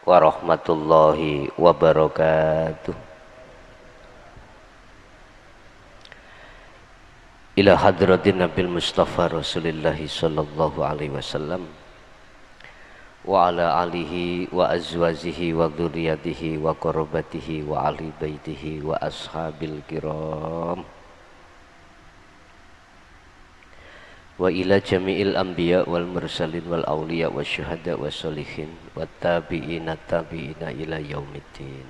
warahmatullahi wabarakatuh. Ila hadratin Nabil Mustafa Rasulillahi sallallahu alaihi wasallam wa ala alihi wa azwajihi wa dzurriyyatihi wa qarabatihi wa ahli baitihi wa ashabil kiram wa ila jami'il anbiya wal mursalin wal awliya wa syuhada wa sholihin wa tabi'ina tabi'ina ila yaumiddin,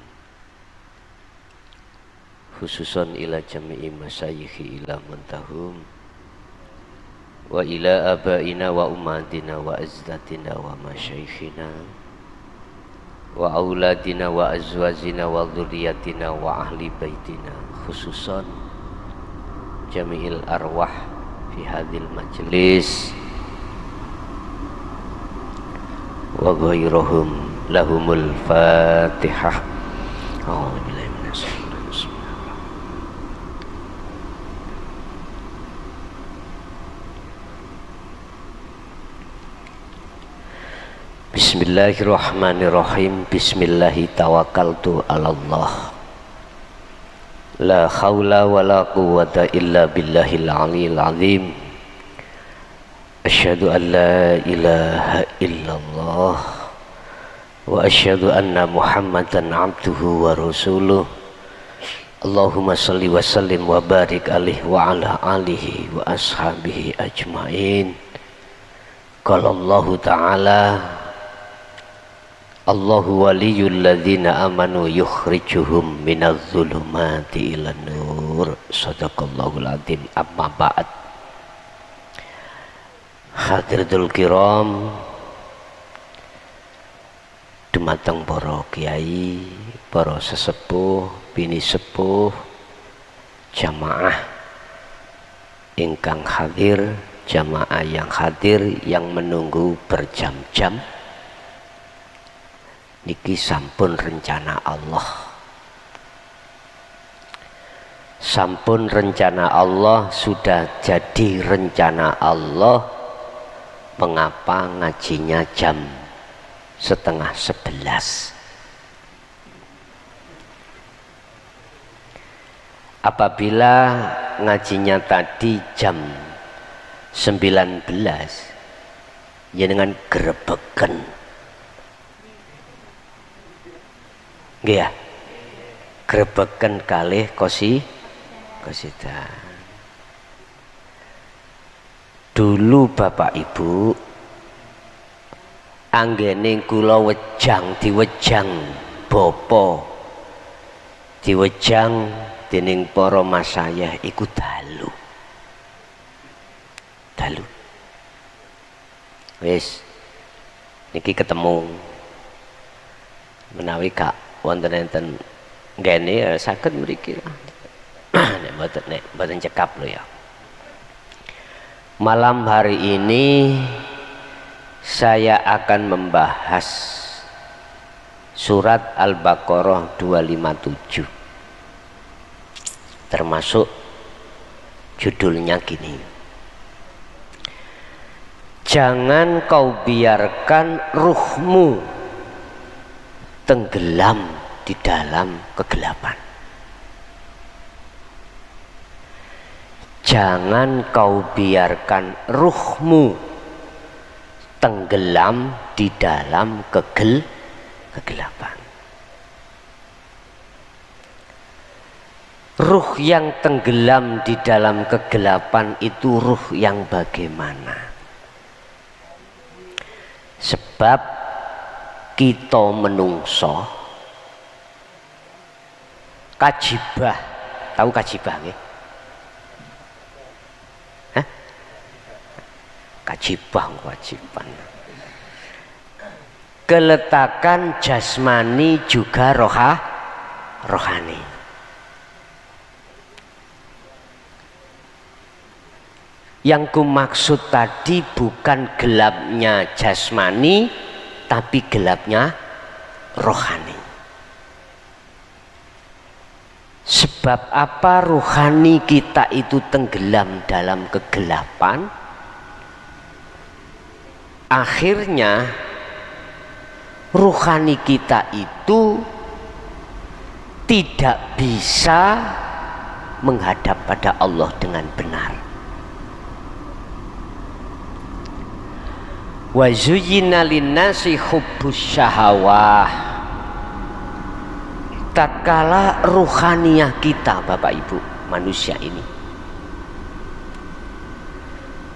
khususan ila jami'i masyayikhi ila muntahum wa ila abaina wa ummatina wa azdatina wa masyayikhina wa auladina wa azwajina wa dzurriyyatina wa ahli baitina, khususan jami'il arwah fi hadhil majlis wa ghairuhum lahumul fatihah. A'udzubillahi minasyaitonir rajim. Bismillahirrahmanirrahim. Bismillahi tawakkaltu 'alallah. La haula wa la quwwata illa billahil aliyil azim. Asyhadu an la ilaha illallah wa asyhadu anna Muhammadan abduhu wa rasuluh. Allahumma salli wa sallim wa barik alaihi wa ala alihi wa ashabihi ajmain. Qala Allah ta'ala, Allahu waliyul ladzina amanu yukhrijuhum minadz zulumati ilan nur. Shadaqallahul adzim. Amma ba'd. Hadratul kiram, dumateng para kiai, para sesepuh, bini sepuh, jamaah ingkang hadir, jamaah yang hadir yang menunggu berjam-jam. Niki sampun rencana Allah. Sampun rencana Allah, sudah jadi rencana Allah. Mengapa ngajinya jam 10:30? Apabila ngajinya tadi jam 19, ya dengan gerebeken. Ya, grebekan kalih kosida. Dulu Bapak Ibu anggene kula diwejang bapa, diwejang dening para masayih iku dalu. Wis niki ketemu menawi gak wonten enten ngene saged mriki lah. Nek mboten cekap lho ya. Malam hari ini saya akan membahas surat Al-Baqarah 257. Termasuk judulnya gini. Jangan kau biarkan ruhmu tenggelam di dalam kegelapan. Jangan kau biarkan ruhmu tenggelam di dalam kegelapan. Ruh yang tenggelam di dalam kegelapan itu ruh yang bagaimana? Sebab kita menungso kajibah, tahu kajibah nggih? Hah? Kajibah, kewajiban. Keletakan jasmani juga rohani. Yang kumaksud tadi bukan gelapnya jasmani, tapi gelapnya rohani. Sebab apa rohani kita itu tenggelam dalam kegelapan? Akhirnya ruhani kita itu tidak bisa menghadap pada Allah dengan benar. Wa zuyyina linnasi hubbus syahawah. Tatkala ruhaniyah kita, Bapak Ibu, manusia ini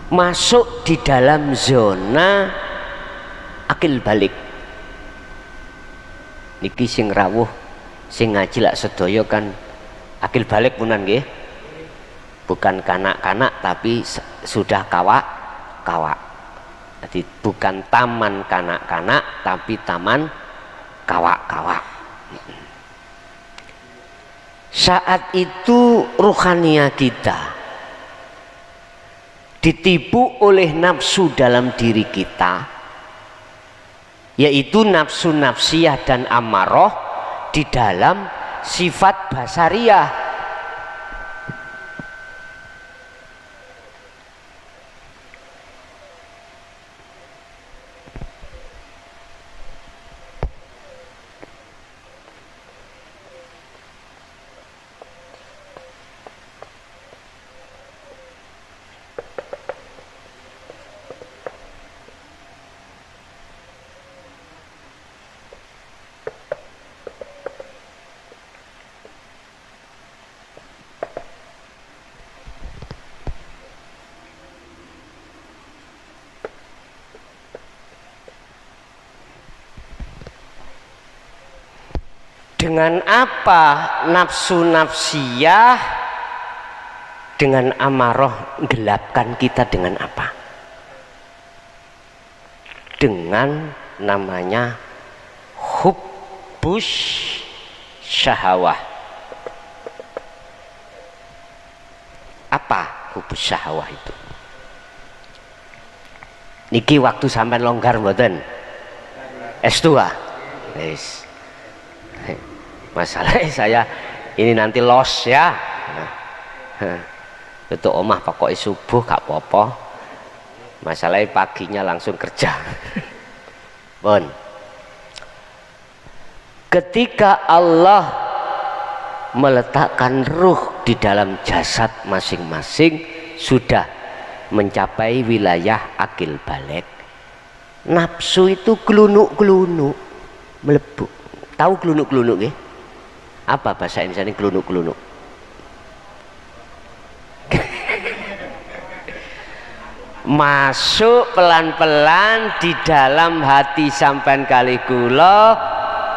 masuk di dalam zona akil balik, niki sing rawuh sing ngaji lak sedaya kan akil balik punan nggih, bukan kanak-kanak tapi sudah kawak. Jadi bukan taman kanak-kanak tapi taman kawak-kawak. Saat itu ruhaniyah kita ditipu oleh nafsu dalam diri kita, yaitu nafsu nafsiyah dan amarah di dalam sifat basariyah. Dengan apa nafsu nafsiyah dengan amarah gelapkan kita dengan apa? Dengan namanya hubbus syahawah. Apa hubbus syahawah itu? Niki waktu sampai longgar mboten? S2. Yes. Masalahnya saya ini nanti los ya. Itu omah pokoknya subuh gak apa-apa. Masalahnya paginya langsung kerja. Bon. Ketika Allah meletakkan ruh di dalam jasad masing-masing, sudah mencapai wilayah akil balik, nafsu itu gelunuk-gelunuk melebu. Tahu gelunuk-gelunuk nggih? Apa bahasa Indonesia ini gelunuk-gelunuk? Masuk pelan-pelan di dalam hati sampean kali kula,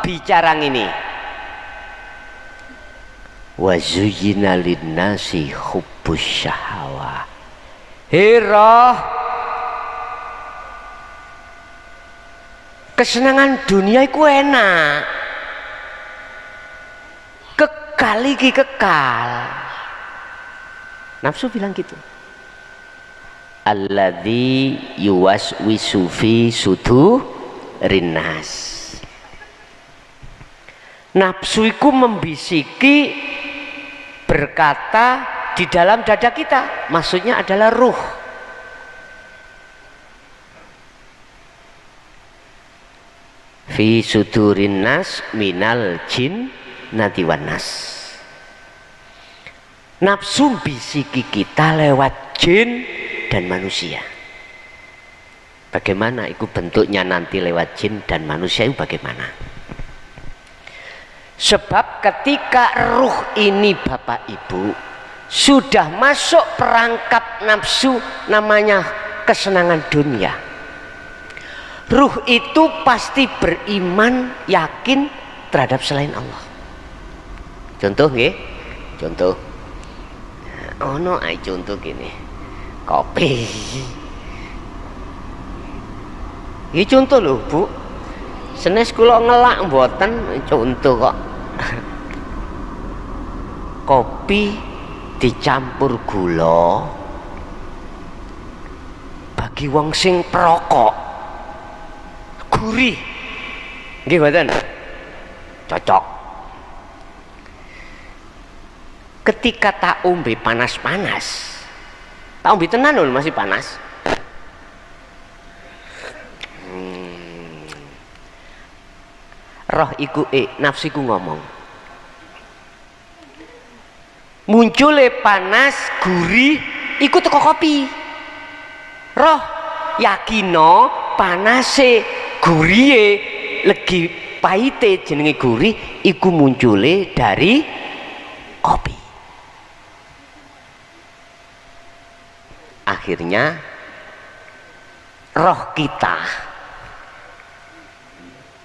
bicara ini. Wa zuyyina linnasi hubbus syahawah. Hirah, kesenangan dunia itu enak, kekal iki kekal. Nafsu bilang gitu. Alladzi yuwaswisu fi sudurin nas. Nafsu itu membisiki, berkata di dalam dada kita, maksudnya adalah ruh. Fi sudurin nas minal jin natiwan nas. Nafsu bisiki kita lewat jin dan manusia. Bagaimana itu bentuknya nanti lewat jin dan manusia itu bagaimana? Sebab ketika ruh ini Bapak Ibu sudah masuk perangkap nafsu namanya kesenangan dunia, ruh itu pasti beriman yakin terhadap selain Allah. Contoh nggih? Contoh. Ono ae contoh gini. Kopi. Iki contoh lho, Bu. Senes kula ngelak mboten contoh kok. Kopi dicampur gula bagi wong sing perokok gurih. Nggih mboten? Cocok. Ketika tak ombe panas-panas, tak ombe tenan lho masih panas. roh iku nafsiku ngomong. Muncule panas gurih iku teko kopi. Roh yakino panase gurihe legi pahite jenenge gurih iku muncule dari kopi. Akhirnya roh kita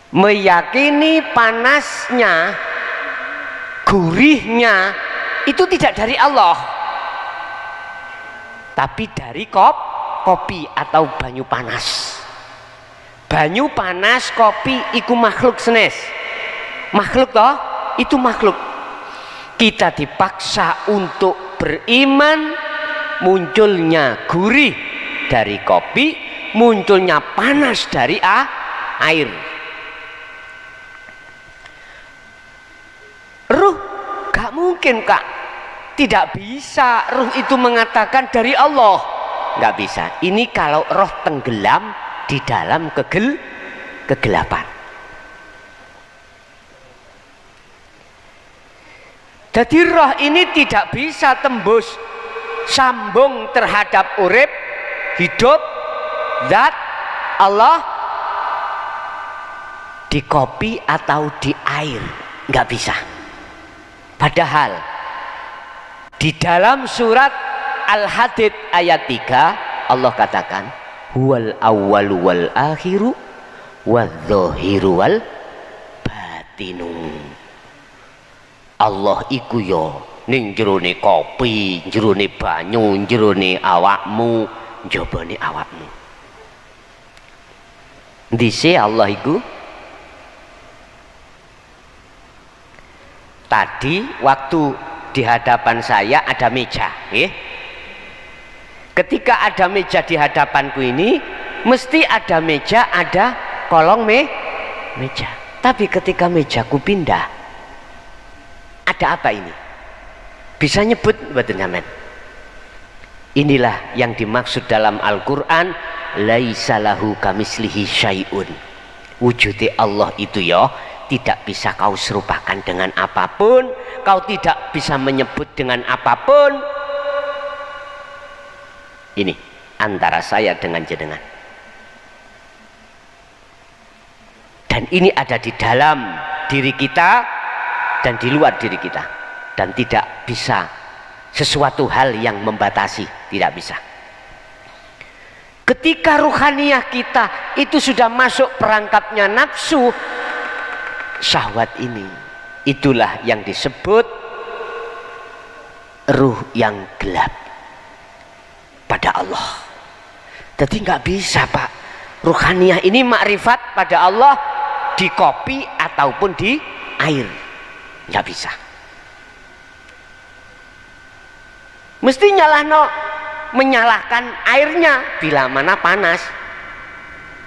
meyakini panasnya gurihnya itu tidak dari Allah, tapi dari kopi atau banyu panas. Banyu panas kopi iku makhluk senes, makhluk toh, itu makhluk. Kita dipaksa untuk beriman munculnya gurih dari kopi, munculnya panas dari air. Ruh gak mungkin kak, tidak bisa ruh itu mengatakan dari Allah, gak bisa. Ini kalau roh tenggelam di dalam kegelapan. Jadi roh ini tidak bisa tembus sambung terhadap urip hidup zat Allah di kopi atau di air, nggak bisa. Padahal di dalam surat Al-Hadid ayat 3 Allah katakan huwal awwalu wal akhiru wadh-dhahiru wal batinu. Allah iku yo ning jerone kopi, jerone banyu, jerone awakmu, njabane awakmu. Dise Allah iku tadi waktu di hadapan saya ada meja, ketika ada meja di hadapanku ini mesti ada meja, ada kolong meja. Tapi ketika mejaku pindah, ada apa ini? Bisa nyebut mboten sampean? Inilah yang dimaksud dalam Al-Qur'an, laisa lahu kamislihi syai'un. Wujudnya Allah itu ya tidak bisa kau serupakan dengan apapun, kau tidak bisa menyebut dengan apapun. Ini antara saya dengan jenengan. Dan ini ada di dalam diri kita dan di luar diri kita, dan tidak bisa sesuatu hal yang membatasi, tidak bisa. Ketika ruhaniyah kita itu sudah masuk perangkapnya nafsu syahwat ini, itulah yang disebut ruh yang gelap pada Allah. Jadi nggak bisa pak, ruhaniyah ini makrifat pada Allah di kopi ataupun di air, nggak bisa. Mesti menyalahkan airnya bila mana panas.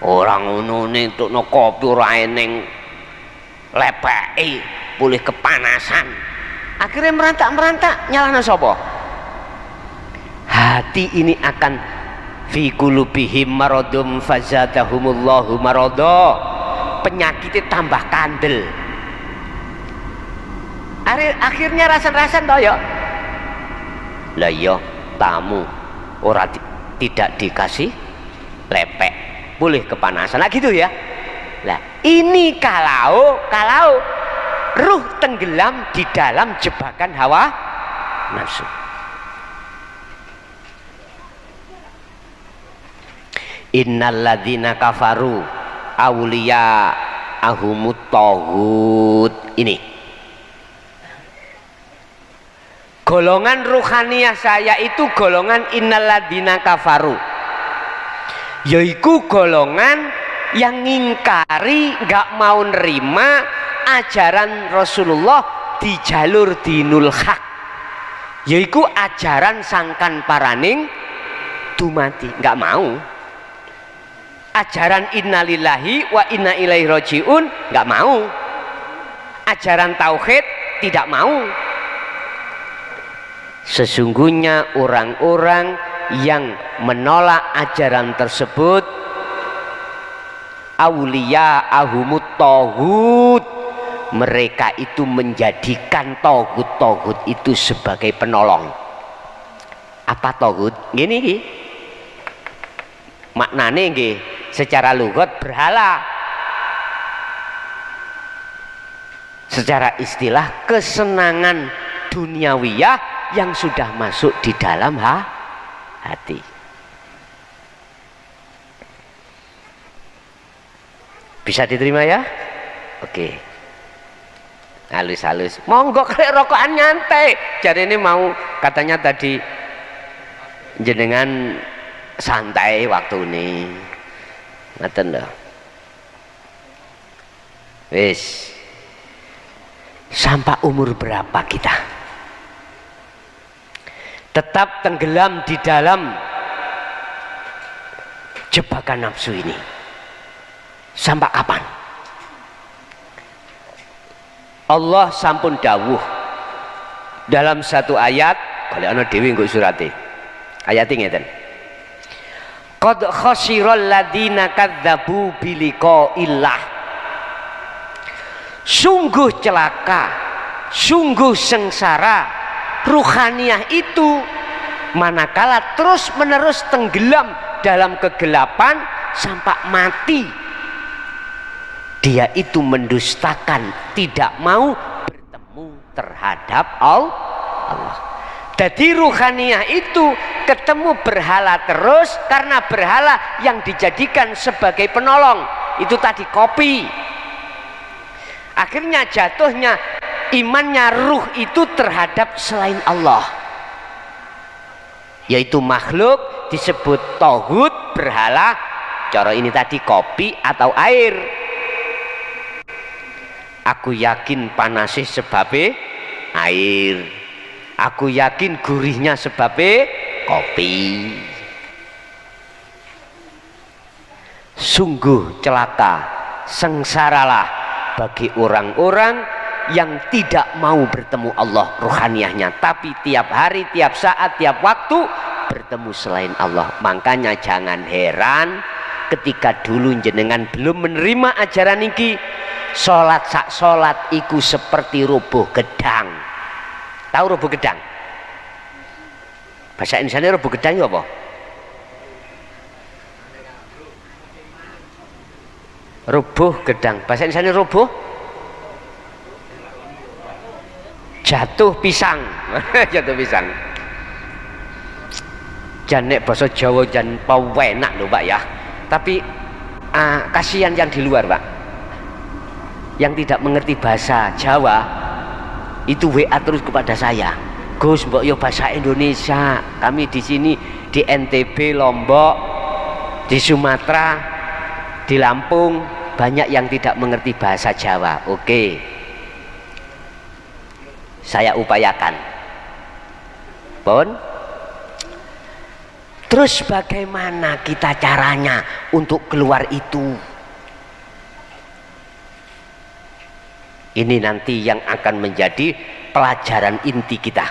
Orang ngono ning tukno kopi ora eneng lepeki boleh kepanasan. Akhirnya merantak nyalahno sapa? Hati ini akan fi qulubihim maradum fazadahumullahu marada. Penyakitnya tambah kandel. Akhirnya rasan-rasan toh ya. Lah iya tamu tidak dikasih lepek boleh kepanasan. Nah gitu ya. Lah ini kalau ruh tenggelam di dalam jebakan hawa nafsu. Innalladzina kafaru auliya ahumut taghut. Ini golongan ruhaniyah saya itu golongan innalladzina kafaru, yaitu golongan yang ngingkari, nggak mau nerima ajaran Rasulullah di jalur dinul haq, yaitu ajaran sangkan paraning dumati, nggak mau. Ajaran innalillahi wa inna ilaihi rajiun nggak mau. Ajaran tauhid tidak mau. Sesungguhnya orang-orang yang menolak ajaran tersebut awliya'ahumut taghut. Mereka itu menjadikan togut itu sebagai penolong. Apa togut? Gini iki. Maknane nggih secara lugat berhala. Secara istilah kesenangan duniawiyah yang sudah masuk di dalam hati. Bisa diterima ya? Oke. Halus-halus. Monggo klek rokokan nyantai. Jadi ini mau katanya tadi jenengan santai waktu ini. Ngaten lho. Wis. Sampai umur berapa kita? Tetap tenggelam di dalam jebakan nafsu ini. Sampai kapan? Allah sampun dawuh dalam satu ayat, kalau ana dewi nggo surate. Ayat ngeten. Qad khasiral ladina kadzdzabu biliqa'illah. Sungguh celaka, sungguh sengsara ruhaniyah itu manakala terus-menerus tenggelam dalam kegelapan sampai mati. Dia itu mendustakan, tidak mau bertemu terhadap Allah. Jadi ruhaniyah itu ketemu berhala terus karena berhala yang dijadikan sebagai penolong. Itu tadi kopi. Akhirnya jatuhnya imannya ruh itu terhadap selain Allah. Yaitu makhluk disebut tohut, berhala. Cara ini tadi kopi atau air. Aku yakin panasnya sebabnya air. Aku yakin gurihnya sebabnya kopi. Sungguh celaka, sengsaralah bagi orang-orang yang tidak mau bertemu Allah ruhaniyahnya, tapi tiap hari, tiap saat, tiap waktu bertemu selain Allah. Makanya jangan heran ketika dulu jenengan belum menerima ajaran iki, sholat sak sholat iku seperti rubuh gedang. Tahu rubuh gedang? Bahasa Indonesia rubuh gedang itu apa? Rubuh gedang. Bahasa Indonesia rubuh? Jatuh pisang. Jatuh pisang. Janek bahasa Jawa jan pawenak lho Pak ya. Tapi kasihan yang di luar Pak, yang tidak mengerti bahasa Jawa itu WA terus kepada saya, Gus mbok yo bahasa Indonesia, kami di sini di NTB, Lombok, di Sumatera, di Lampung banyak yang tidak mengerti bahasa Jawa. Oke, saya upayakan. Pun terus bagaimana kita caranya untuk keluar itu? Ini nanti yang akan menjadi pelajaran inti kita.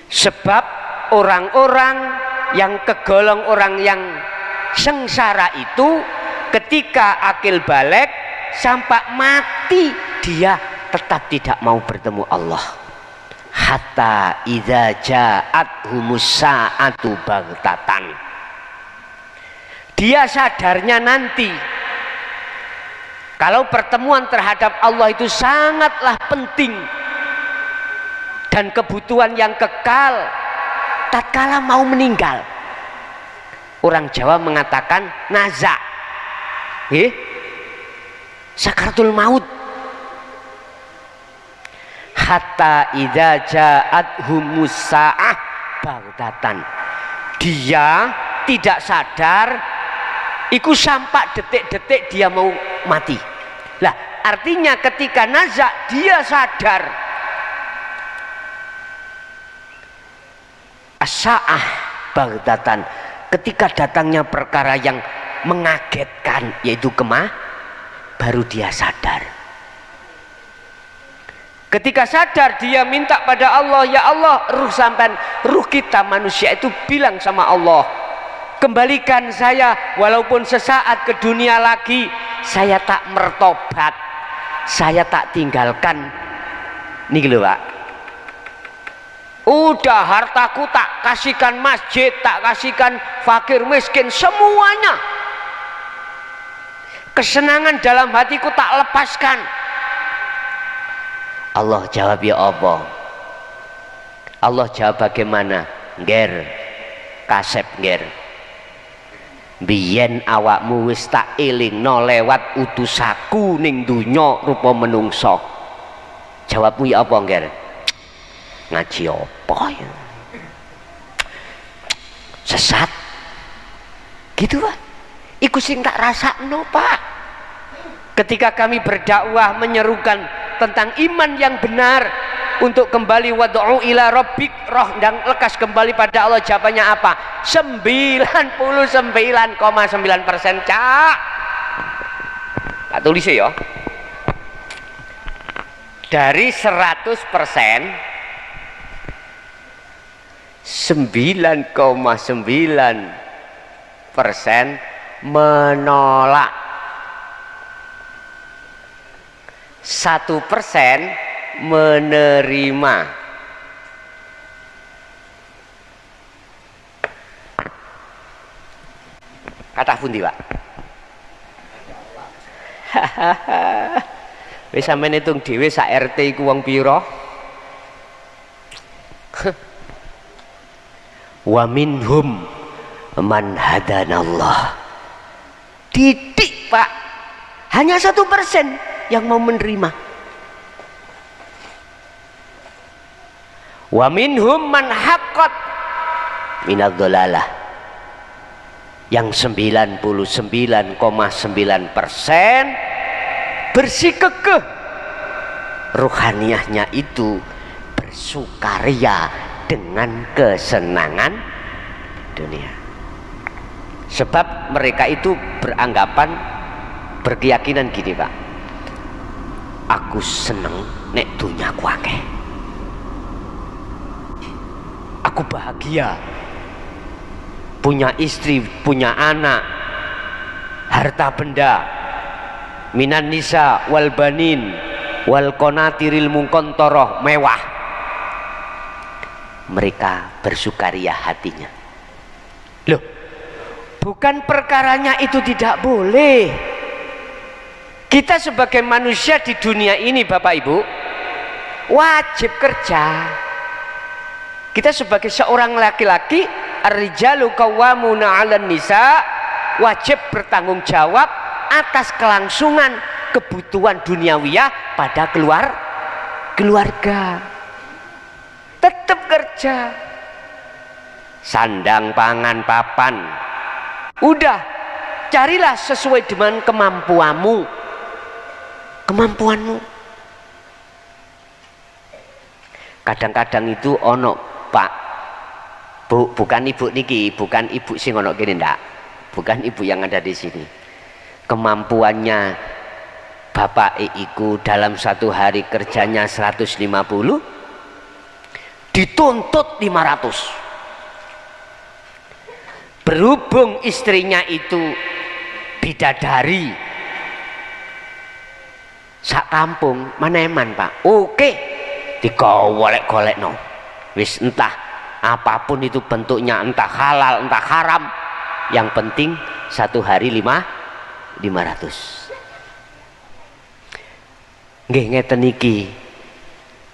Sebab orang-orang yang kegolong orang yang sengsara itu ketika akil balik sampai mati dia tetap tidak mau bertemu Allah. Hatta idza ja'athumus sa'atu baghtatan. Dia sadarnya nanti kalau pertemuan terhadap Allah itu sangatlah penting dan kebutuhan yang kekal tatkala mau meninggal. Orang Jawa mengatakan naza, sakaratul maut. Hatta idza ja'athumus sa'ah baghtatan. Dia tidak sadar iku sampai detik-detik dia mau mati. Lah, artinya ketika nazak dia sadar as-sa'ah baghtatan, ketika datangnya perkara yang mengagetkan yaitu baru dia sadar. Ketika sadar dia minta pada Allah, ya Allah, ruh sampean, ruh kita manusia itu bilang sama Allah, kembalikan saya walaupun sesaat ke dunia lagi. Saya tak mertobat, saya tak tinggalkan. Nih lho Pak, udah hartaku tak kasihkan masjid, tak kasihkan fakir miskin, semuanya. Kesenangan dalam hatiku tak lepaskan. Allah jawab, ya apa? Allah jawab bagaimana? Nger, kasep nger. Biyen awakmu wis tak elingno lewat utusaku ning dunya rupa menungso. Jawabmu ya apa nger? Ngaji apa ya? Sesat. Gitu Pak. Iku sing tak rasakno Pak. Ketika kami berdakwah menyerukan tentang iman yang benar, untuk kembali wad'u ila rabbik, roh dan lekas kembali pada Allah, jawabannya apa? 99,9%, Cak. Tak tulis ya. Dari 100%, 9,9% menolak. 1% menerima. Kata pundi Pak? Wis sampeyan hitung dhewe sak RT iku wong pira? Wa minhum man hadanallah. Titik Pak, hanya 1% yang mau menerima. Wa minhum man haqqat minadh dhalalah. Yang 99,9% bersikukuh ruhaniyahnya itu bersukaria dengan kesenangan dunia. Sebab mereka itu beranggapan, berkeyakinan gini Pak, aku seneng nek dunyaku akeh, aku bahagia, punya istri, punya anak, harta benda, minan nisa wal banin wal qanatiril muqantharah, mewah. Mereka bersukaria hatinya. Loh, bukan perkaranya itu tidak boleh. Kita sebagai manusia di dunia ini Bapak Ibu wajib kerja. Kita sebagai seorang laki-laki, ar-rijalu qawwamuna 'alan nisa, wajib bertanggung jawab atas kelangsungan kebutuhan duniawiyah pada keluarga. Tetap kerja, sandang pangan papan, udah carilah sesuai dengan kemampuanmu. Kadang-kadang itu ono Pak, Bu, bukan ibu niki, bukan ibu sing ono kene ndak, bukan ibu yang ada di sini. Kemampuannya bapak iku dalam satu hari kerjanya 150, dituntut 500. Berhubung istrinya itu bidadari sak kampung, maneman Pak, oke, digolek-golek no, wis entah apapun itu bentuknya, entah halal entah haram, yang penting satu hari 500. Nggih ngeten iki,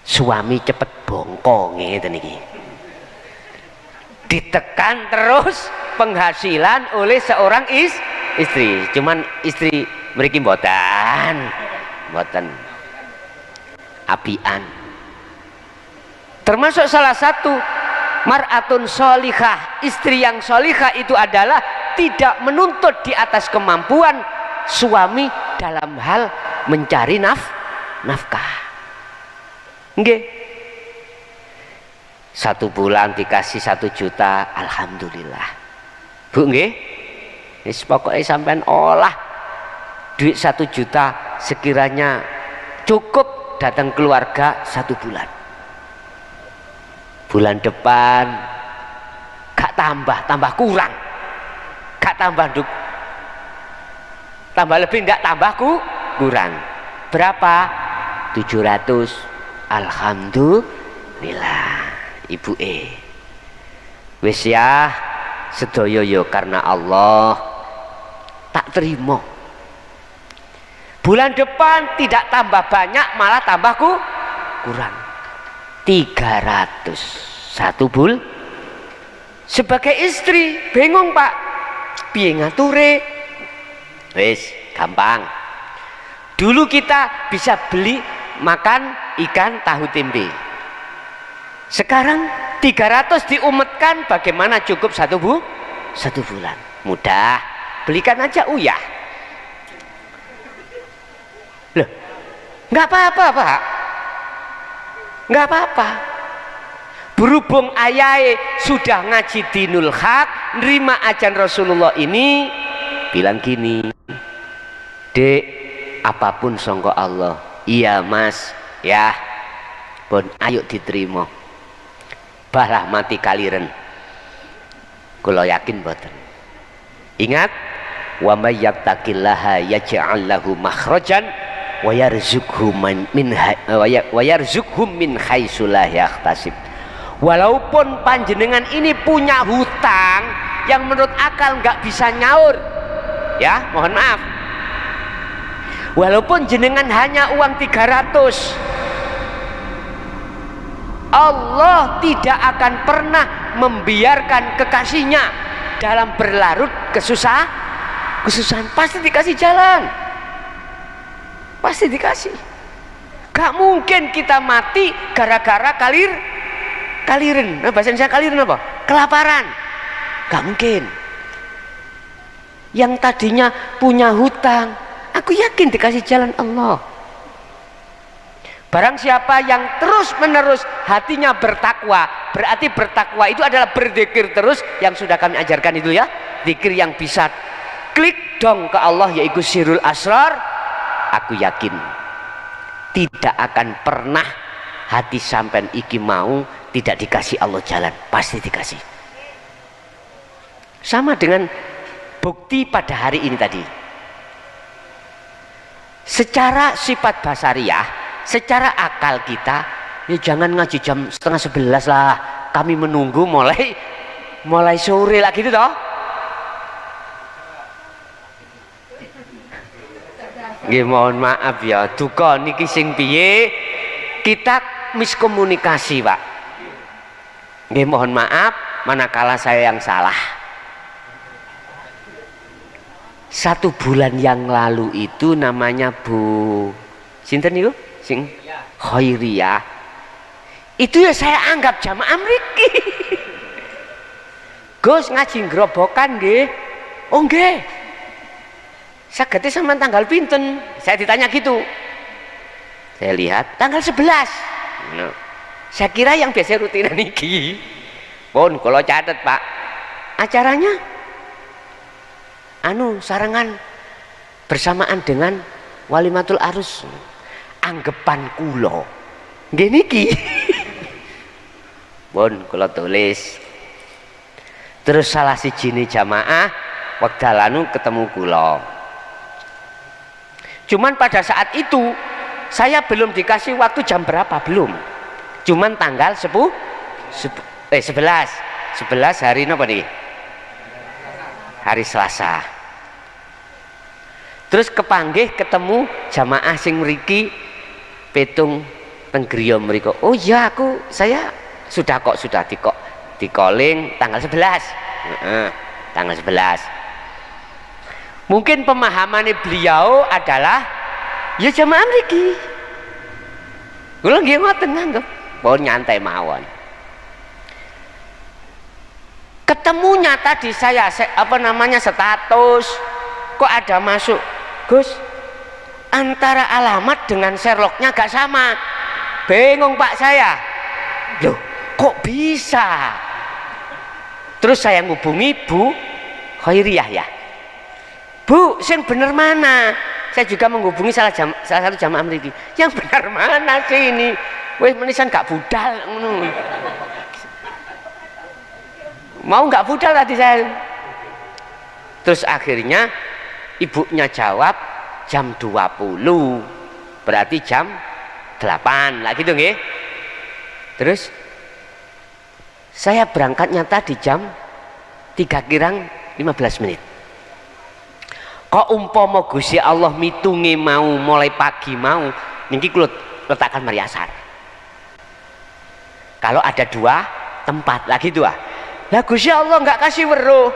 suami cepet bongko ngeten iki, ditekan terus penghasilan oleh seorang istri. Cuman istri mriki mboten apian. Termasuk salah satu mar'atun sholihah, istri yang sholihah itu adalah tidak menuntut di atas kemampuan suami dalam hal mencari nafkah. Nggih, 1 bulan dikasih 1 juta, alhamdulillah Bu. Nggih, wis pokoknya sampean olah duit 1 juta sekiranya cukup datang keluarga 1 bulan. Bulan depan gak tambah kurang, gak tambah tambah lebih, enggak tambahku kurang. Berapa? 700. Alhamdulillah. Ibu wis ya sedaya ya karena Allah, tak terima. Bulan depan tidak tambah banyak, malah tambahku kurang. 300 satu sebagai istri bingung Pak, piye ngature? Wis gampang. Dulu kita bisa beli makan ikan tahu tempe, sekarang 300 diumetkan, bagaimana cukup satu bulan? Mudah, belikan aja uyah. Loh, nggak apa-apa Pak, nggak apa-apa. Berhubung ayah sudah ngaji dinul haq, nerima ajaran Rasulullah ini, bilang gini, Dek, apapun sangka Allah. Iya Mas, ya pun ayo diterima. Balah mati kaliren, kula yakin boten. Ingat, wa may yattaqillaha yaj'al lahu makhrajan wa yarzuqhu min haitsu la yahtasib. Walaupun panjenengan ini punya hutang yang menurut akal nggak bisa nyaur, ya mohon maaf, walaupun jenengan hanya uang 300, Allah tidak akan pernah membiarkan kekasihnya dalam berlarut kesusahan. Pasti dikasih jalan, pasti dikasih. Gak mungkin kita mati gara-gara kaliren. Nah, bahasa Indonesia kaliren apa? Kelaparan. Gak mungkin. Yang tadinya punya hutang, aku yakin dikasih jalan Allah. Barang siapa yang terus menerus hatinya bertakwa, berarti bertakwa itu adalah berzikir terus, yang sudah kami ajarkan itu ya, zikir yang bisa klik dong ke Allah, yaitu sirul asrar. Aku yakin tidak akan pernah hati sampean iki mau tidak dikasih Allah jalan, pasti dikasih. Sama dengan bukti pada hari ini tadi. Secara sifat basariah, secara akal kita, ya jangan ngaji jam 10:30 lah, kami menunggu mulai sore lah gitu toh. Nggih mohon maaf ya, duka niki sing piye, kita miskomunikasi Pak. Nggih mohon maaf manakala saya yang salah. 1 bulan yang lalu itu namanya Bu sinten niku? Sing Khairiyah. Itu ya saya anggap jamaah mriki. Gus ngaji grobokan nggih. Oh nggih. Sagete sampean tanggal pinten? Saya ditanya gitu. Saya lihat tanggal 11. No. Saya kira yang biasa rutinan iki. Pun kalau catat Pak, acaranya sarangan bersamaan dengan walimatul arus. Anggepan kula nggih niki. Pun kula tulis. Terus salah sijine jamaah wekdal ketemu kula. Cuman pada saat itu saya belum dikasih waktu jam berapa, belum. Cuman tanggal 11 hari apa nih? Hari Selasa. Terus kepanggih ketemu jamaah sing mriki petung teng griya mriku. Oh iya, saya sudah dikoling tanggal 11. Tanggal 11. Mungkin pemahamannya beliau adalah ya jamaah mriki. Kula nggih ngoten nganggep, pun nyantai mawon. Ketemunya tadi saya status kok ada masuk, Gus, antara alamat dengan Sherlocknya gak sama. Bingung Pak saya. Loh, kok bisa? Terus saya ngubungi Bu Khairiyah ya. Bu, sing bener mana? Saya juga menghubungi salah satu jamaah mriki. Yang benar mana sih ini? Wes menisan gak budal ngono. Mau gak budal tadi saya. Terus akhirnya ibunya jawab jam 20, berarti jam 8 lah gitu nggih. Terus saya berangkatnya tadi jam 3 kurang 15 menit. Kok umpama Gusti Allah mitungi mau mulai pagi mau niki kula letakkan mari asar. Kalau ada 2 tempat lagi tuh lah Gusti Allah nggak kasih weruh.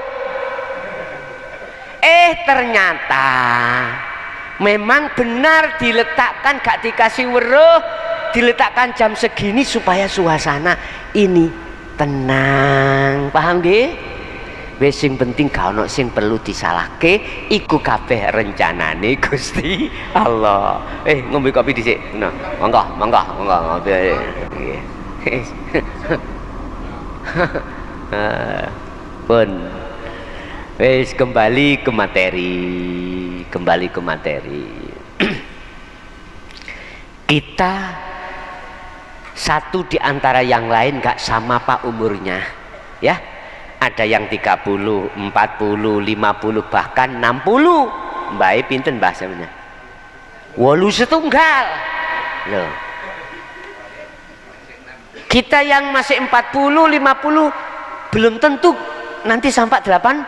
Ternyata memang benar diletakkan gak dikasih weruh, diletakkan jam segini supaya suasana ini tenang. Paham nggih? Wis sing penting gak ono sing perlu disalahke, iku kabeh rencanane Gusti Allah. Ngombe kopi dhisik. Nah, monggo ngopi. Pun wis kembali ke materi. Kita satu di antara yang lain gak sama pak umurnya, ya. Ada yang 30, 40, 50, bahkan 60. Mbak pinten bahasanya? 81. Loh. Kita yang masih 40, 50 belum tentu nanti sampai 80.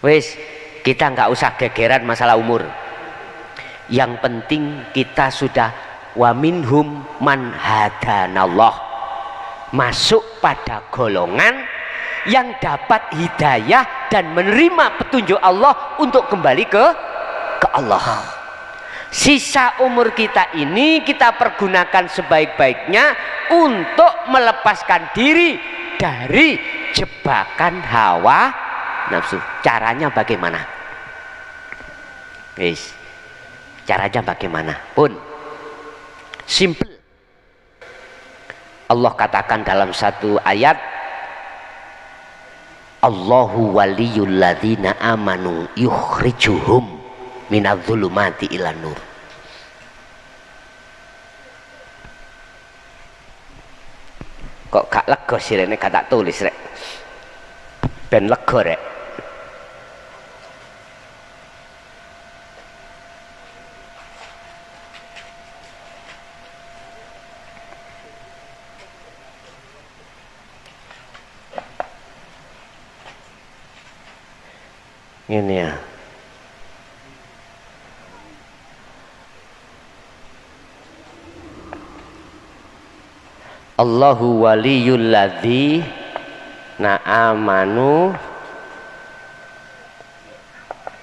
Wes, kita nggak usah gegeran masalah umur. Yang penting kita sudah wa minhum man hadanallah, masuk pada golongan yang dapat hidayah dan menerima petunjuk Allah untuk kembali ke Allah. Sisa umur kita ini kita pergunakan sebaik-baiknya untuk melepaskan diri dari jebakan hawa nafsu. Caranya bagaimana? Guys, caranya bagaimana? Pun simple. Allah katakan dalam satu ayat, Allahu waliyul ladzina amanu yukhrijuhum minadh-dhulumati ilan nur. Kok gak lega sirene gak tak tulis rek, ben lega rek. Ini ya, Allahu waliyul ladzina amanu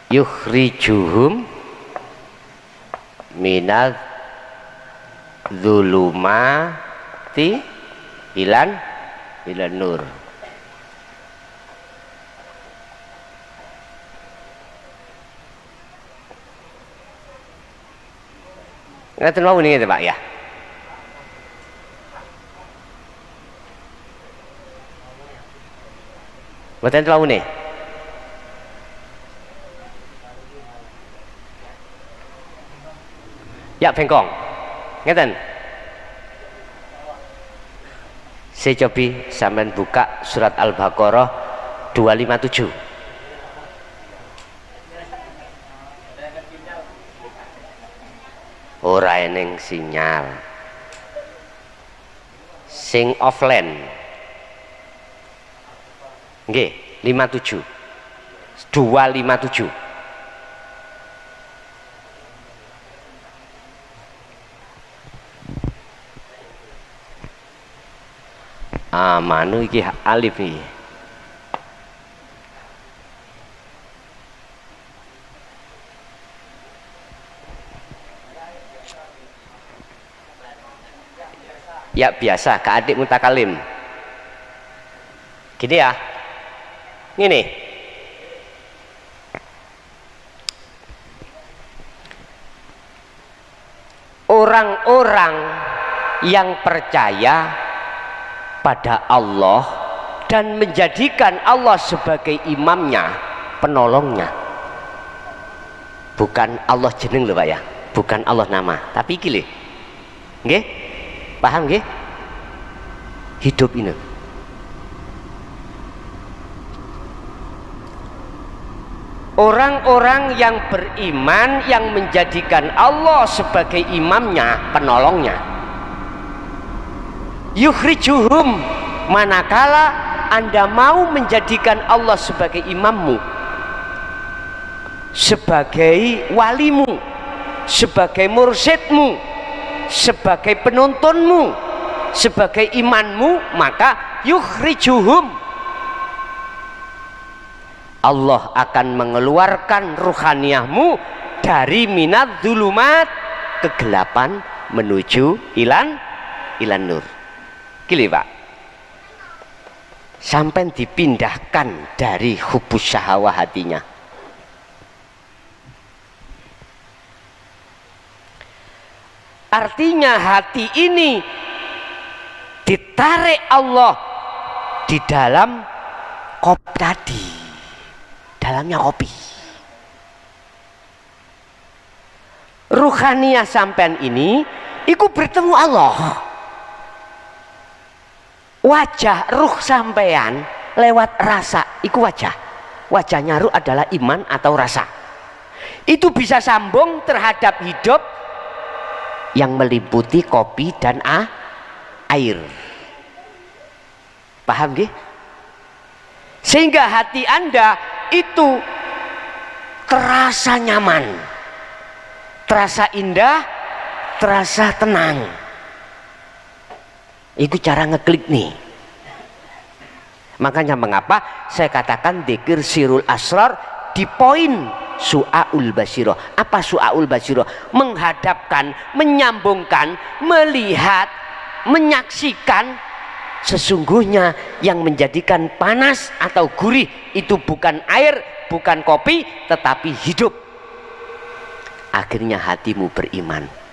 yukhrijuhum minadz dzulumati ilan nur. Ngaten mau nih Pak ya. Mboten tahu nih. Ya bengkong. Ngeten. Saya cobi sampean buka surat Al-Baqarah 257. Ora eneng sinyal. Sing offline. Nggih, 57. 257. Manu iki alif iki. Ya biasa, ke adik mutakalim. Gini ya. Gini. Orang-orang yang percaya pada Allah dan menjadikan Allah sebagai imamnya, penolongnya. Bukan Allah jeneng lho Pak ya. Bukan Allah nama, tapi iki lho. Nggih? Paham nggih? Hidup ini orang-orang yang beriman yang menjadikan Allah sebagai imamnya, penolongnya. Yukhrijuhum, manakala Anda mau menjadikan Allah sebagai imammu, sebagai walimu, sebagai mursyidmu, sebagai penuntunmu, sebagai imanmu, maka yukhrijuhum, Allah akan mengeluarkan ruhaniyahmu dari minad dzulumat, kegelapan menuju ilan nur. Gini Pak, sampai dipindahkan dari hubus syahwah hatinya. Artinya hati ini ditarik Allah di dalam kopi tadi, dalamnya kopi. Ruhaniyah sampean ini iku bertemu Allah. Wajah ruh sampean lewat rasa, iku wajah. Wajahnya ruh adalah iman atau rasa. Itu bisa sambung terhadap hidup yang meliputi kopi dan air. Paham nggih? Sehingga hati Anda itu terasa nyaman, terasa indah, terasa tenang. Itu cara ngeklik nih. Makanya mengapa saya katakan dzikir sirul asrar di poin su'aul basiro. Apa su'aul basiro? Menghadapkan, menyambungkan, melihat, menyaksikan sesungguhnya yang menjadikan panas atau gurih itu bukan air, bukan kopi, tetapi hidup. Akhirnya hatimu beriman.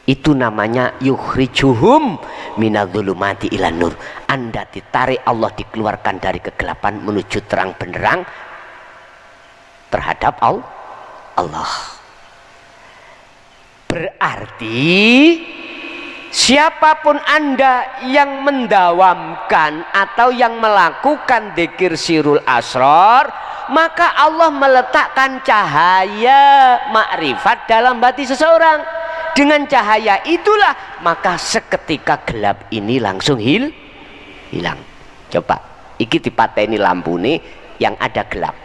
Itu namanya yukhrijuhum minadz-dzulumati ilan nur. Anda ditarik Allah, dikeluarkan dari kegelapan menuju terang benderang terhadap Allah. Berarti siapapun Anda yang mendawamkan atau yang melakukan dzikir sirul asrar, maka Allah meletakkan cahaya makrifat dalam hati seseorang. Dengan cahaya itulah maka seketika gelap ini langsung hilang. Coba iki dipateni lampu nih yang ada gelap.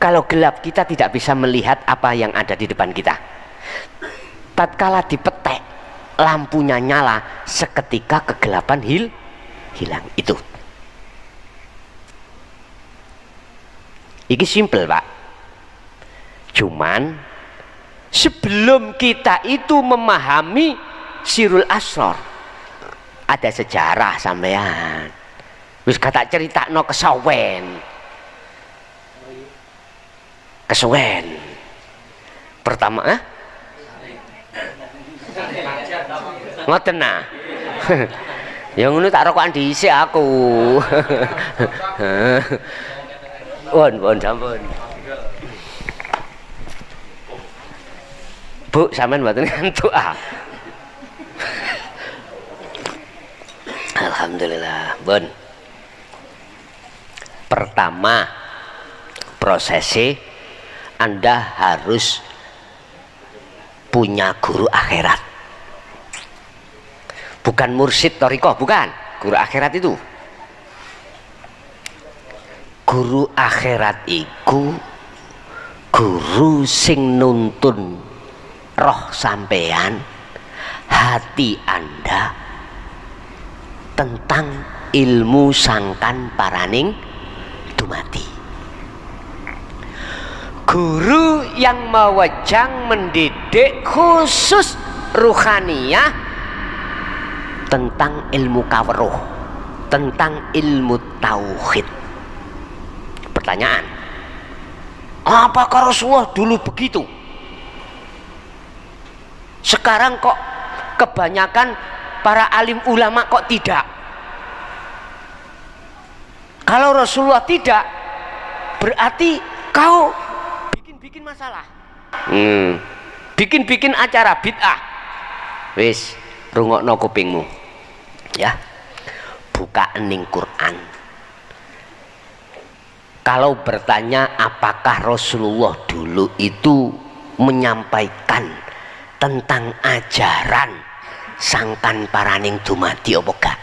Kalau gelap kita tidak bisa melihat apa yang ada di depan kita. Tatkala dipetek lampunya nyala, seketika kegelapan hilang. Itu iki simple Pak. Cuman sebelum kita itu memahami sirul asrar, ada sejarah sampean. Wis kata critakno kesawen. Pertama ngoten nah. Yang ngono tak rokokan dhisik aku. Pun sampun. Bu, sampean mboten ngantuk Alhamdulillah, Bun. Pertama, prosesnya Anda harus punya guru akhirat. Bukan mursyid thariqah, bukan. Guru akhirat itu. Guru akhirat iku guru sing nuntun roh sampean, hati Anda tentang ilmu sangkan paraning dumati. Guru yang mewejang mendidik khusus ruhaniyah tentang ilmu kaweruh, tentang ilmu tauhid. Pertanyaan, apakah Rasulullah dulu begitu? Sekarang kok kebanyakan para alim ulama kok tidak? Kalau Rasulullah tidak, berarti kau bikin masalah. Bikin acara bid'ah. Wis, rungokno kupingmu. Ya. Buka ening Quran. Kalau bertanya apakah Rasulullah dulu itu menyampaikan tentang ajaran sangkan paraning dumadi apa gak?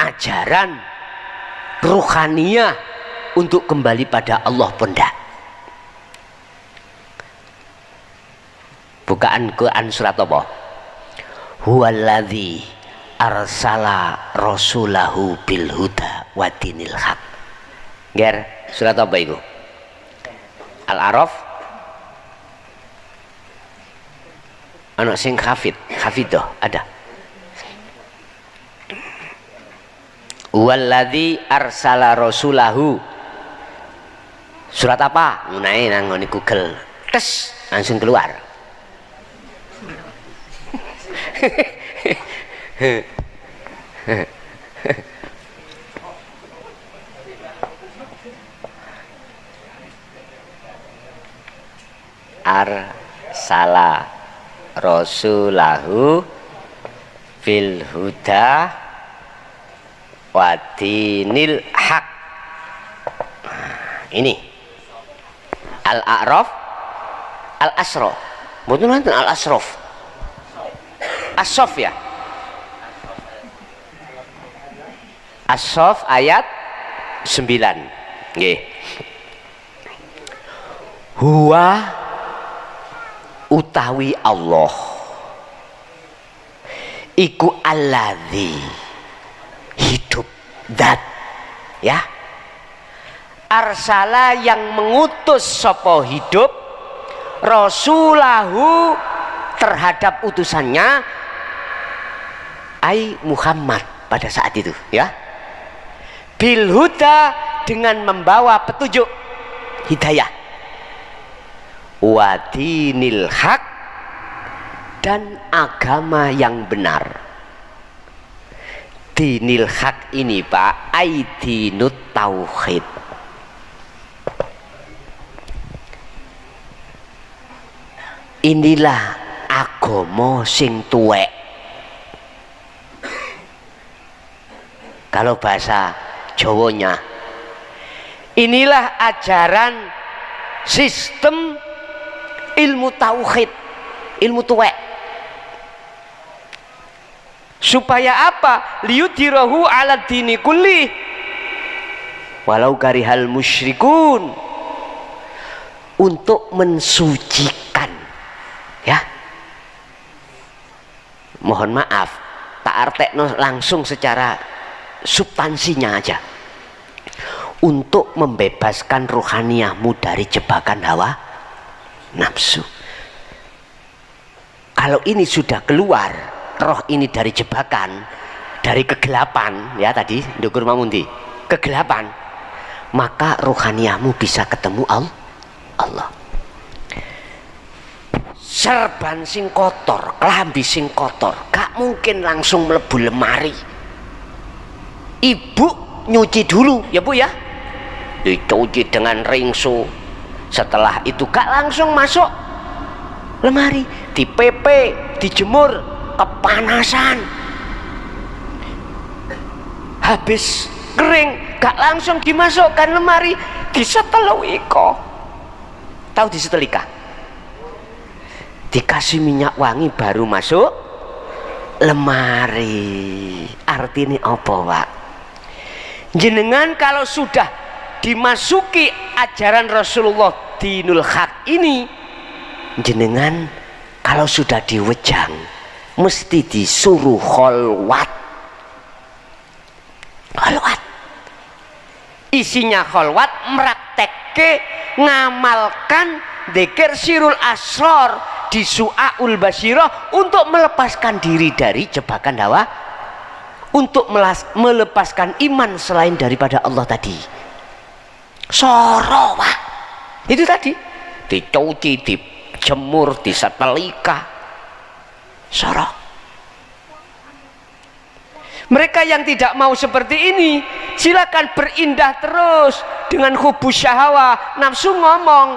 Ajaran ruhaniyah untuk kembali pada Allah pun ndak. Bukaan Quran surat apa? Huwallazi arsala rasulahu bil huda wa dinil haq. Ger, surat apa itu? Al-A'raf. Anak sing hafidah ada. Walladzi arsala rasulahu. Surat apa? Ngunai nang ngene Google. Tes langsung keluar. Arsala rasulahu fil huda wa dinil haq. Ini Al-A'raf, Al-Asra. Mboten wonten Al-Asraf. As-Saff ya. As-Saff ayat 9. Nggih. Huwa utawi Allah iku alladzi hidup dat ya, arsala yang mengutus sapa hidup rasulahu terhadap utusannya ai Muhammad pada saat itu ya, bil huda dengan membawa petunjuk hidayah, wa dinil haq dan agama yang benar. Dinil haq ini Pak, aidinut tauhid. Inilah agama sing tuwek. Kalau bahasa Jawanya, inilah ajaran sistem ilmu tauhid, ilmu tuwek. Supaya apa? Liyudhirahu ala dini kulli walau karihal musyrikun, untuk mensucikan ya. Mohon maaf tak artekno langsung secara substansinya aja, untuk membebaskan ruhaniyahmu dari jebakan hawa nafsu. Kalau ini sudah keluar, roh ini dari jebakan, dari kegelapan ya tadi ndukur mamundi kegelapan, maka ruhaniyahmu bisa ketemu Allah. Serban sing kotor, kelambi sing kotor, gak mungkin langsung mlebu lemari. Ibu nyuci dulu ya Bu ya, dicuci dengan ringso. Setelah itu gak langsung masuk lemari, dipepe, dijemur, kepanasan, habis kering gak langsung dimasukkan lemari, disetelui kok. Tahu disetelika? Dikasih minyak wangi baru masuk lemari. Artinya apa Pak? Jenengan kalau sudah dimasuki ajaran Rasulullah dinul haq ini, jenengan kalau sudah diwejang mesti disuruh kholwat. Isinya kholwat mraktekke ngamalkan dzikir sirul asror di su'aul basyirah untuk melepaskan diri dari jebakan hawa, untuk melepaskan iman selain daripada Allah tadi. Soro Pak, itu tadi dicuci, dijemur, disetelika, soro. Mereka yang tidak mau seperti ini silakan berindah terus dengan hubus syahwah, nafsu ngomong,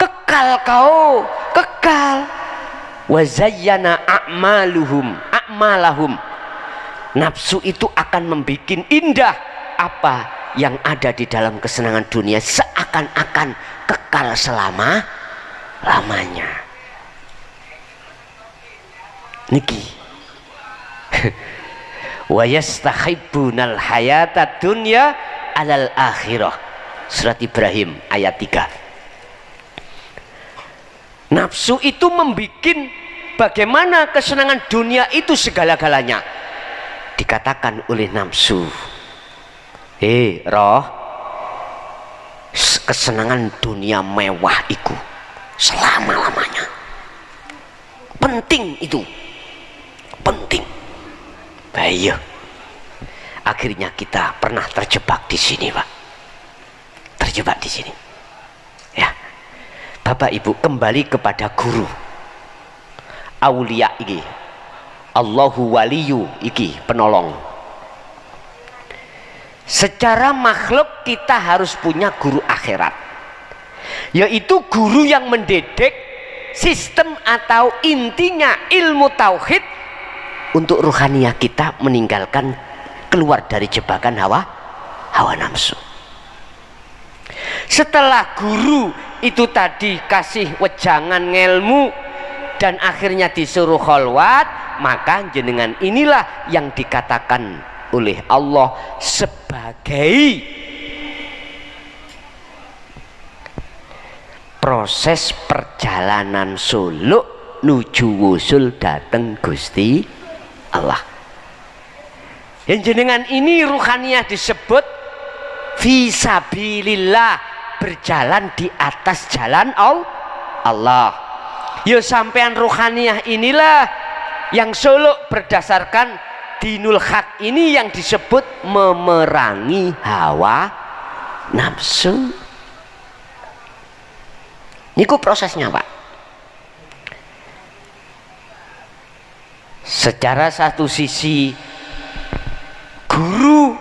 kekal kau, kekal. Wa zayyana a'malahum, nafsu itu akan membikin indah apa yang ada di dalam kesenangan dunia seakan-akan kekal selama-lamanya. Niki wa yastahibbunal hayata dunya alal akhirah. Surat Ibrahim ayat 3. Nafsu itu membikin bagaimana kesenangan dunia itu segala-galanya. Dikatakan oleh nafsu, roh, kesenangan dunia mewah itu selama-lamanya. Penting itu, penting. Bahaya. Akhirnya kita pernah terjebak di sini, Pak. Terjebak di sini. Ya. Bapak Ibu, kembali kepada guru. Aulia iki. Allahu waliyu iki penolong. Secara makhluk kita harus punya guru akhirat, yaitu guru yang mendidik sistem atau intinya ilmu tauhid untuk ruhaniyah kita meninggalkan, keluar dari jebakan hawa nafsu. Setelah guru itu tadi kasih wejangan ngelmu dan akhirnya disuruh kholwat, maka jenengan inilah yang dikatakan oleh Allah sebagai proses perjalanan suluk nuju wusul dateng Gusti Allah. Yang jenengan ini ruhaniyah disebut fisabilillah, berjalan di atas jalan Allah. Ya sampean ruhaniyah inilah yang suluk berdasarkan dinul haq ini yang disebut memerangi hawa nafsu. Niku prosesnya, Pak. Secara satu sisi guru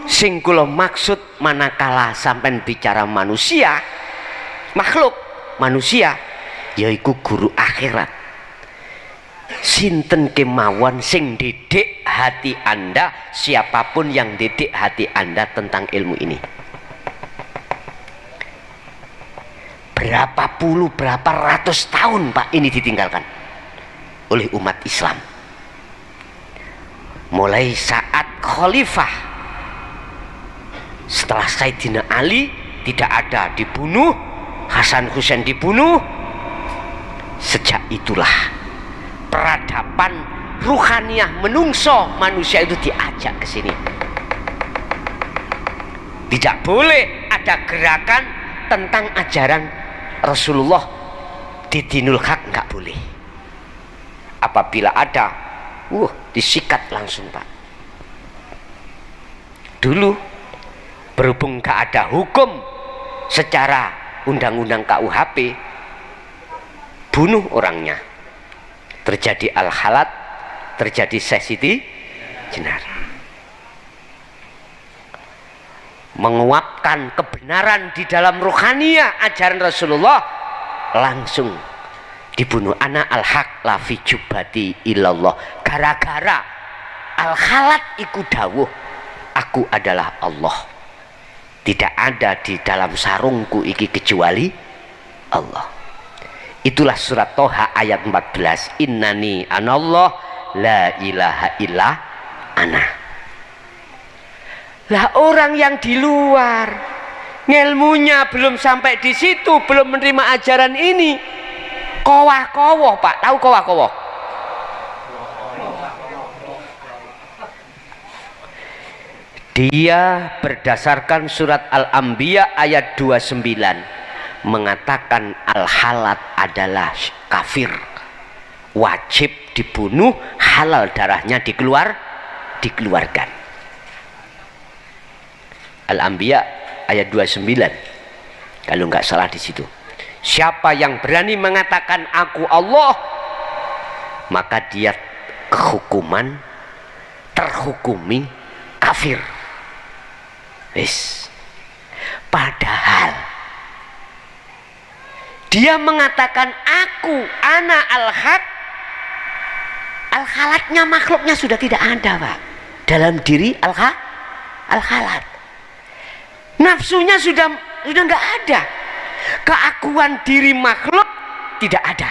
sing kula maksud manakala sampean bicara manusia, makhluk manusia, yaiku guru akhirat. Sinten kemawon sing didik hati Anda, siapapun yang didik hati Anda tentang ilmu ini. Berapa puluh, berapa ratus tahun, Pak, ini ditinggalkan oleh umat Islam. Mulai saat khalifah, setelah Sayyidina Ali tidak ada, dibunuh, Hasan Husain dibunuh. Sejak itulah peradaban ruhaniyah menungso manusia itu diajak ke sini. Tidak boleh ada gerakan tentang ajaran Rasulullah di dinul haq, nggak boleh. Apabila ada, disikat langsung, Pak. Dulu berhubung nggak ada hukum secara undang-undang KUHP, bunuh orangnya. Terjadi al-halat, terjadi sesiti jenar. Menguapkan kebenaran di dalam ruhaniyah ajaran Rasulullah, langsung dibunuh. Ana al-haq la fi jubati illallah. Gara-gara al-halat iku dawuh, aku adalah Allah. Tidak ada di dalam sarungku iki kecuali Allah. Itulah surat Toha ayat 14. Innani anallah la ilaha illa ana. Lah orang yang di luar ngelmunya belum sampai di situ, belum menerima ajaran ini, kowah-kowoh, Pak. Tahu kowah-kowoh? Dia berdasarkan surat Al-Anbiya ayat 29 mengatakan al-halat adalah kafir, wajib dibunuh, halal darahnya dikeluarkan. Al-Anbiya ayat 29 kalau nggak salah di situ. Siapa yang berani mengatakan aku Allah, maka dia kehukuman, terhukumi kafir. Wis. Padahal dia mengatakan aku ana al-haq, al-halatnya makhluknya sudah tidak ada, Pak, dalam diri al-halat. Nafsunya sudah nggak ada. Keakuan diri makhluk tidak ada.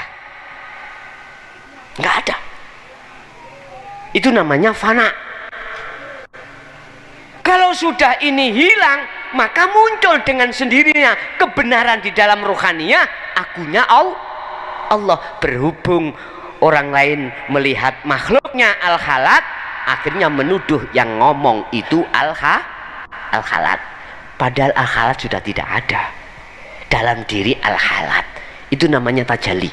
Nggak ada. Itu namanya fana. Kalau sudah ini hilang, maka muncul dengan sendirinya kebenaran di dalam rohaninya, akunya Allah. Berhubung orang lain melihat makhluknya al-khalat, akhirnya menuduh yang ngomong itu al-khalat. Padahal al-khalat sudah tidak ada dalam diri al-khalat. Itu namanya tajalli.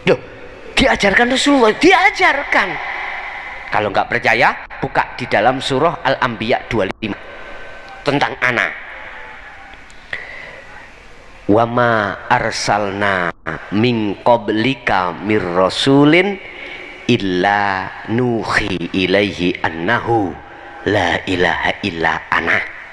Loh, diajarkan Rasulullah, diajarkan. Kalau nggak percaya, buka di dalam surah Al-Anbiya 25 tentang ana. Wa ma arsalna min qablika mir rasulin illa nuhi ilaihi annahu la ilaha illa ana.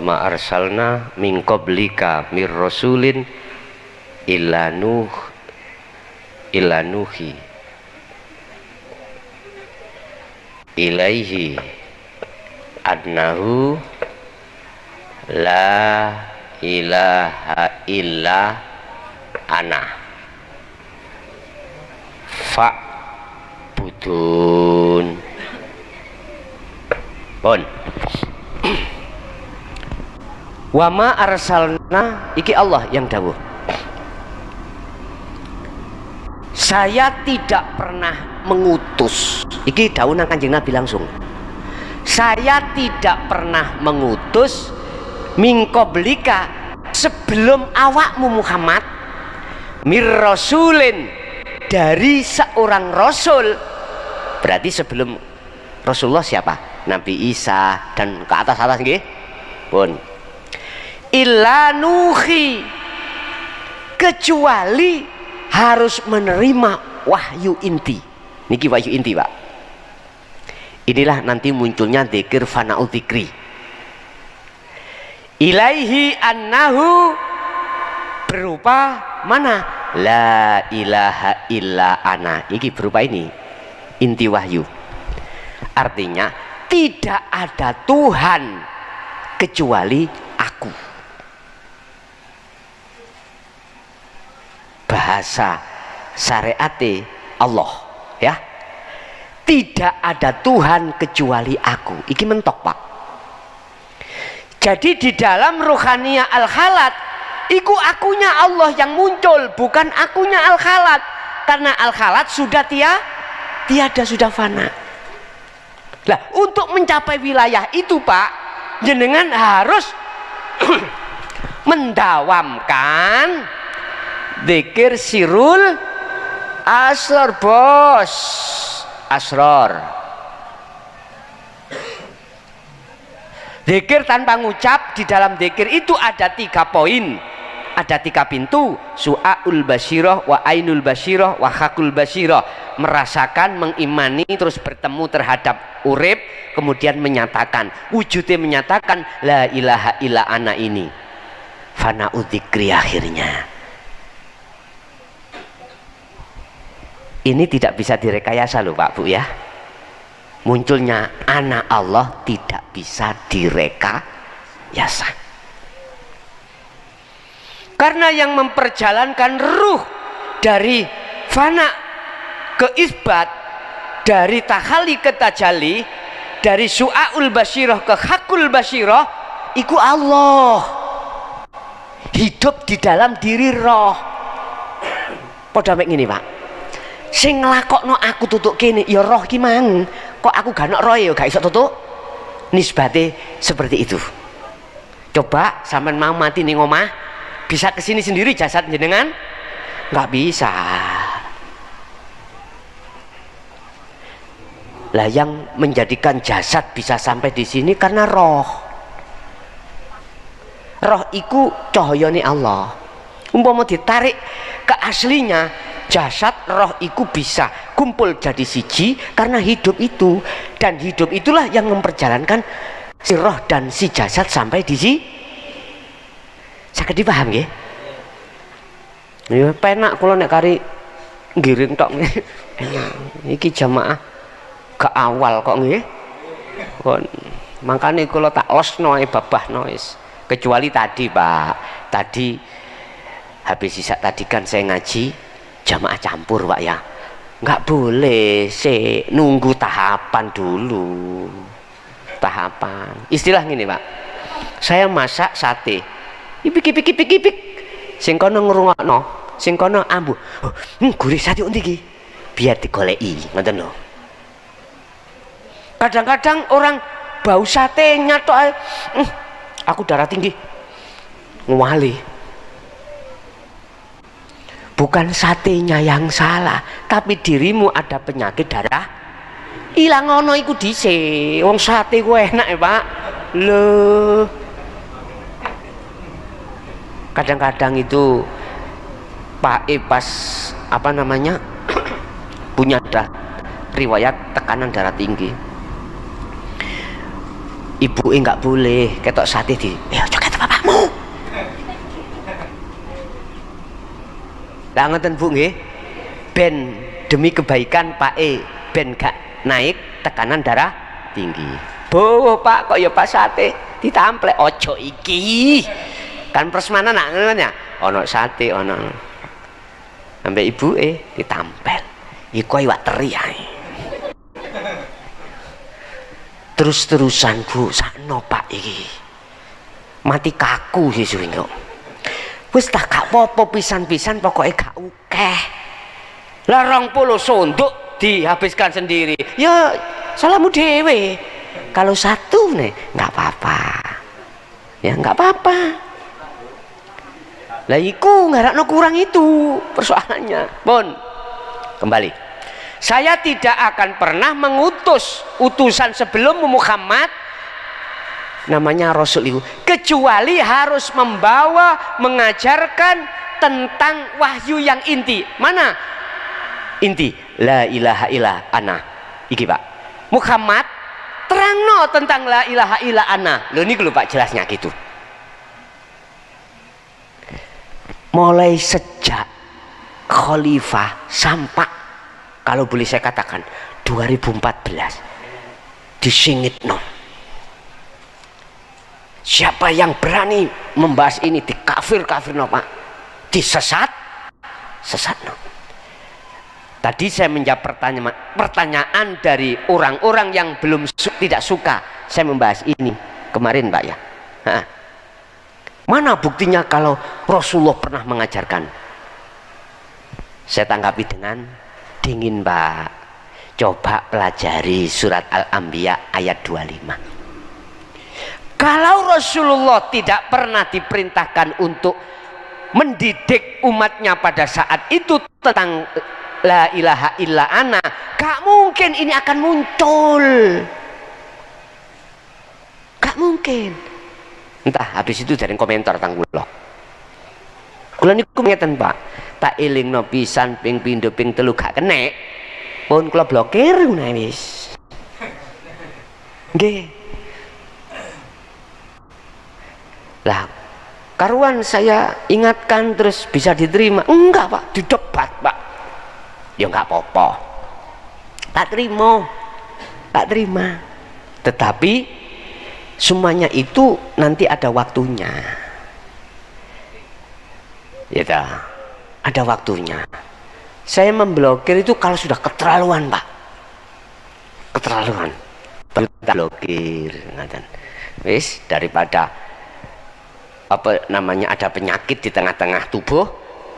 Ma arsalna min qablika mir rasulin illa nuhi ilaihi annahu la ilaha illa ana fa'budun. Pun wa ma arsalna, iki Allah yang dawuh, saya tidak pernah mengutus, iki dawuh nang Kanjeng Nabi langsung, saya tidak pernah mengutus min qablika, sebelum awakmu Muhammad, mir rasulin, dari seorang rasul. Berarti sebelum Rasulullah siapa? Nabi Isa dan ke atas nggih. Pun illa nuhi, kecuali harus menerima wahyu inti. Niki wahyu inti, Pak. Inilah nanti munculnya dzikir fana'u dzikri. Ilaihi annahu, berupa mana? La ilaha illa ana. Iki berupa ini inti wahyu. Artinya tidak ada Tuhan kecuali aku. Bahasa syariate Allah, ya, tidak ada Tuhan kecuali aku. Iki mentok, Pak. Jadi di dalam rohania al-khalat, iku akunya Allah yang muncul, bukan akunya al-khalat. Karena al-khalat sudah tiada, sudah fana. Lah, untuk mencapai wilayah itu, Pak, jenengan harus mendawamkan dzikir sirul asrar, bos. Asrar. Dzikir tanpa ngucap, di dalam dzikir itu ada 3 poin, ada 3 pintu: su'aul basyirah, wa ainul basyirah, wa hakul basyirah. Merasakan, mengimani, terus bertemu terhadap urip, kemudian menyatakan, wujudnya menyatakan la ilaha illa ana ini. Fana'u dzikri akhirnya. Ini tidak bisa direkayasa loh, Pak Bu, ya. Munculnya anak Allah tidak bisa direkayasa. Karena yang memperjalankan ruh dari fana ke isbat, dari tahalli ke tajalli, dari su'aul basyirah ke hakul basyirah, iku Allah. Hidup di dalam diri roh. Padha mek ngene, Pak. Sing nglakokno aku tutuk kene ya roh ki mang. Kok aku gak ono roh ya gak iso tutuk. Nisbate seperti itu. Coba sampean mau mati ning omah, bisa kesini sendiri jasad jenengan? Nggak bisa. Lah yang menjadikan jasad bisa sampai di sini karena roh. roh iku cahayane Allah. Umpama ditarik ke aslinya, jasad roh iku bisa kumpul jadi siji karena hidup itu, dan hidup itulah yang memperjalankan si roh dan si jasad sampai di si. Saged dipaham nggih? Ya penak kula nek kari ngiring tok nggih. Enak. Iki jamaah ke awal kok nggih. Kon makane kula tak losno ae babahno wis. Kecuali tadi Pak, tadi habis isak tadi kan saya ngaji jamaah campur Pak ya, nggak boleh nunggu tahapan dulu, tahapan istilah gini Pak, saya masak sate ipik sing kono ngrungokno, sing kono ambu gurih sate undi iki biar digoleki ngoten lho. Kadang-kadang orang bau satenya tok aku darah tinggi ngwali. Bukan satenya yang salah, tapi dirimu ada penyakit darah ilang ono iku dhisik. Wong sate ku enak ya Pak. Loh. Kadang-kadang itu Pak pas apa namanya punya riwayat tekanan darah tinggi. Ibu nggak boleh ketok sate di joget bapakmu. Lah ngoten Bu nggih. Ben demi kebaikan Pak ben gak naik tekanan darah tinggi. Bu Pak kok ya pas sate ditamplek ojo iki. Kan prasmanan nak ngono ya. Ono sate ono. Ambek ibuke ditampel. Iku iwak teri ae. Terus-terusan Bu sakno Pak iki mati kaku sesuk kok wis tak gak apa-apa pisan-pisan pokoknya gak ukeh lah 20 sonduk dihabiskan sendiri ya salahmu dewe kalau satu nih nggak apa-apa ya nggak apa-apa lah iku ngarakno kurang itu persoalannya Bon kembali. Saya tidak akan pernah mengutus utusan sebelum Muhammad namanya Rasul itu kecuali harus membawa mengajarkan tentang wahyu yang inti. Mana inti? La ilaha illa ana. Iki Pak Muhammad terangno tentang la ilaha illa ana. Loh ini lho Pak jelasnya gitu. Mulai sejak khalifah sampai kalau boleh saya katakan 2014 disingit no. Siapa yang berani membahas ini di kafir no Pak, disesat no. Tadi saya menjawab pertanyaan dari orang-orang yang belum tidak suka saya membahas ini kemarin Pak ya. Mana buktinya kalau Rasulullah pernah mengajarkan? Saya tanggapi dengan dingin Pak. Coba pelajari surat Al-Anbiya ayat 25. Kalau Rasulullah tidak pernah diperintahkan untuk mendidik umatnya pada saat itu tentang la ilaha illa ana, gak mungkin ini akan muncul, gak mungkin. Entah habis itu dari komentar tanggulah kula niku ngeten Pak, tak elingno pisan ping pindho ping telu gak kenek pun kula blokir ngono wis nggih. Lah karuan saya ingatkan terus bisa diterima enggak Pak, didebat Pak ya enggak apa-apa, tak terima, tetapi semuanya itu nanti ada waktunya ya dah, ada waktunya. Saya memblokir itu kalau sudah keterlaluan Pak, keterlaluan blokir wis, daripada apa namanya ada penyakit di tengah-tengah tubuh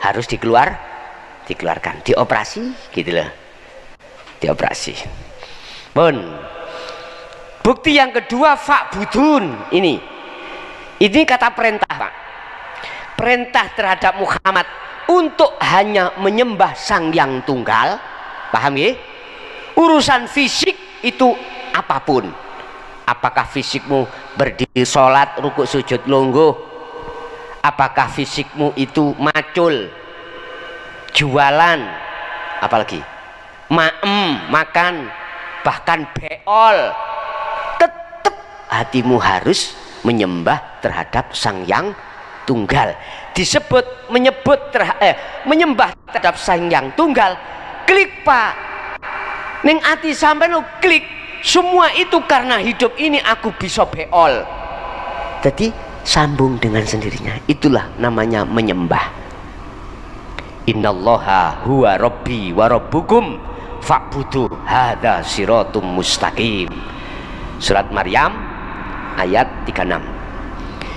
harus dikeluarkan, dioperasi gitu loh, dioperasi. Bon, bukti yang kedua fa'budun ini kata perintah Pak, perintah terhadap Muhammad untuk hanya menyembah Sang Yang Tunggal. Paham ya? Urusan fisik itu apapun, apakah fisikmu berdiri sholat rukuk sujud lungguh Apakah fisikmu itu macul, jualan, apalagi makan, bahkan beol, tetap hatimu harus menyembah terhadap Sang Yang Tunggal. Disebut menyembah terhadap Sang Yang Tunggal. Klik Pak, ning ati sampean klik. Semua itu karena hidup ini aku bisa beol. Jadi sambung dengan sendirinya. Itulah namanya menyembah. Innallaha huwa rabbi wa rabbukum fa'budu hadza siratum mustaqim. Surat Maryam ayat 36.